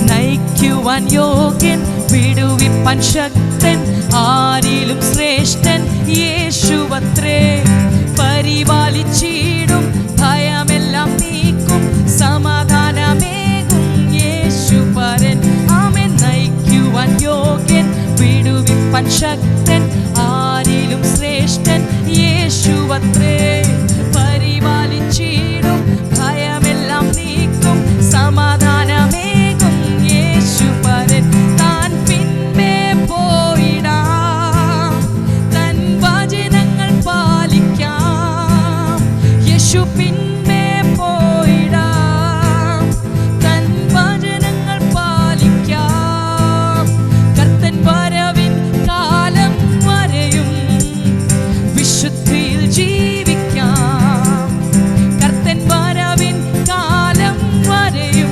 നയിക്കുവാൻ യോഗ്യൻ, വിടുവിപ്പാൻ ശക്തൻ, ആരിലും ശ്രേഷ്ഠൻ യേശുവത്രേ. പരിപാലിച്ചിടും, ഭയമെല്ലാം നീക്കും, സമാധാനമേകും യേശു പരൻ. ആമേൻ. നയിക്കുവാൻ യോഗ്യൻ, വിടുവിപ്പാൻ ശക്തൻ, ആരിലും ശ്രേഷ്ഠൻ യേശുവത്രേ. പരിപാലിച്ചിടും, ഭയമെല്ലാം നീക്കും, സമാധാനമേകും യേശു പരൻ. താൻ പിൻപേ പോയിടാം, തൻ വചനങ്ങൾ പാലിക്കാം. യേശു പിൻപേ പോയിടാം, തൻ വചനങ്ങൾ പാലിക്കാം. കർത്തൻ വരവിൻ കാലം വരെയും വിശുദ്ധിയിൽ ജീവിക്കാം. കർത്തൻ വരവിൻ കാലം വരെയും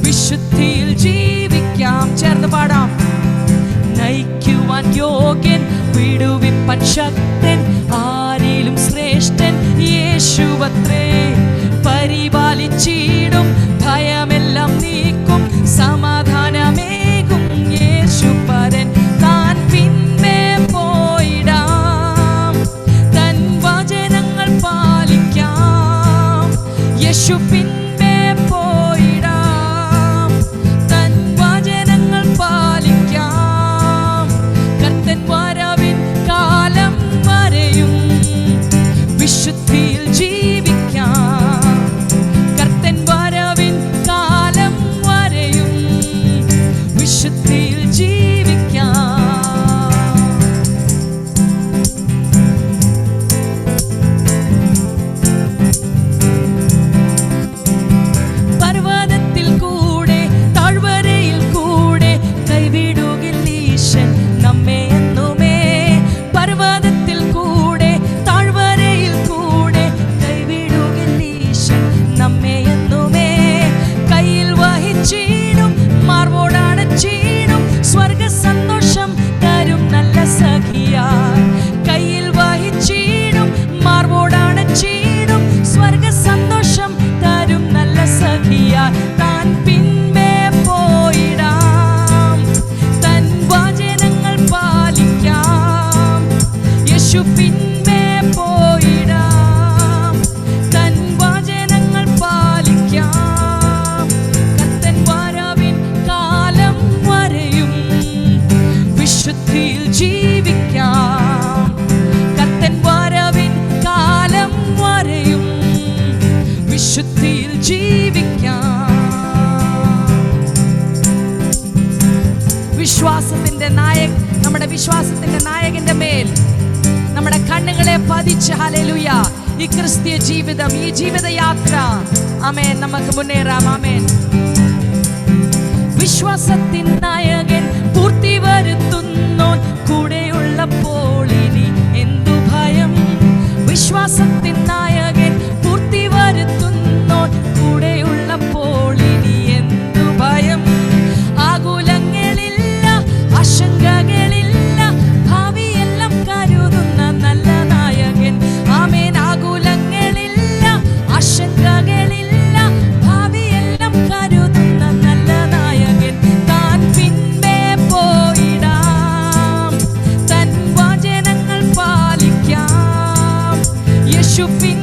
വിശുദ്ധിയിൽ ജീവിക്കാം. ചേർന്ന് പാടാം. നയിക്കുവാൻ യോഗ്യൻ, വിടുവിപ്പാൻ ശക്തൻ, ആരിലും ശ്രേഷ്ഠൻ യേശുവത്രേ. പരിപാലിച്ചിടും, ഭയമെല്ലാം നീക്കും, സമാധാനമേകും യേശു പരൻ. താൻ പിൻപേ പോയിടാം, തൻ വചനങ്ങൾ പാലിക്കാം. യേശു പിൻപേ പോയിടാം, തൻ വചനങ്ങൾ പാലിക്കാം. കർത്തൻ വരവിൻ കാലം വരെയും വിശുദ്ധിയിൽ ജീവിക്കാം. കർത്തൻ വരവിൻ കാലം വരെയും വിശുദ്ധിയിൽ ജീവിക്കാം. പർവ്വതത്തിൽ കൂടെ, താഴ്വരയിൽ കൂടെ, കൈവിടുകില്ല ഈശൻ നമ്മെ എന്നുമേ. പർവ്വതത്തിൽ കൂടെ, താഴ്വരയിൽ കൂടെ, കൈവിടുകില്ല ഈശൻ നമ്മെ എന്നുമേ. കയ്യിൽ വഹിച്ചിടും, മാർവോടണച്ചിടും, സ്വർഗ സന്തോഷം തരും നല്ല സഖിയായി. കയ്യിൽ വഹിച്ചിടും, മാർവോടണച്ചിടും, സ്വർഗ സന്തോഷം തരും നല്ല സഖിയായി. താൻ പിൻപേ പോയിടാം, തൻ വചനങ്ങൾ പാലിക്കാം. യേശു പിൻപേ പോയിടാം, തൻ വചനങ്ങൾ പാലിക്കാം. കർത്തൻ വരവിൻ കാലം വരെയും വിശുദ്ധിയിൽ ജീവിക്കാം. കർത്തൻ വരവിൻ കാലം വരെയും വിശുദ്ധിയിൽ ജീവിക്കാം. വിശ്വാസത്തിന്റെ നമ്മുടെ വിശ്വാസത്തിന്റെ നായകന്റെ മേൽ നമ്മുടെ കണ്ണുകളെ പതിച്ച് ഹല്ലേലൂയ ഈ ക്രിസ്തീയ ജീവിതം, ഈ ജീവിതയാത്ര ആമേൻ നമുക്ക് മുന്നേറാം. ആമേൻ. വിശ്വാസത്തിൻ നായകൻ പൂർത്തി വരുത്തുന്നോൻ കൂടെയുള്ളപ്പോൾ ഇനി എന്തു ഭയം. വിശ്വാസത്തിൻ നായകൻ പൂർത്തി വരുത്തുന്നോൻ കൂടെയുള്ളപ്പോൾ ഇനി എന്തു ഭയം. ആകുലങ്ങളില്ല, ആശങ്കകളില്ല, ഭാവിയെല്ലാം കരുതുന്ന നല്ല നായകൻ. ആമേൻ. ആകുലങ്ങളില്ല, ആശങ്കകളില്ല, ഭാവിയെല്ലാം കരുതുന്ന നല്ല നായകൻ. താൻ പിൻപേ പോയിടാം, തൻ വചനങ്ങൾ പാലിക്കാം. യേശു പിൻ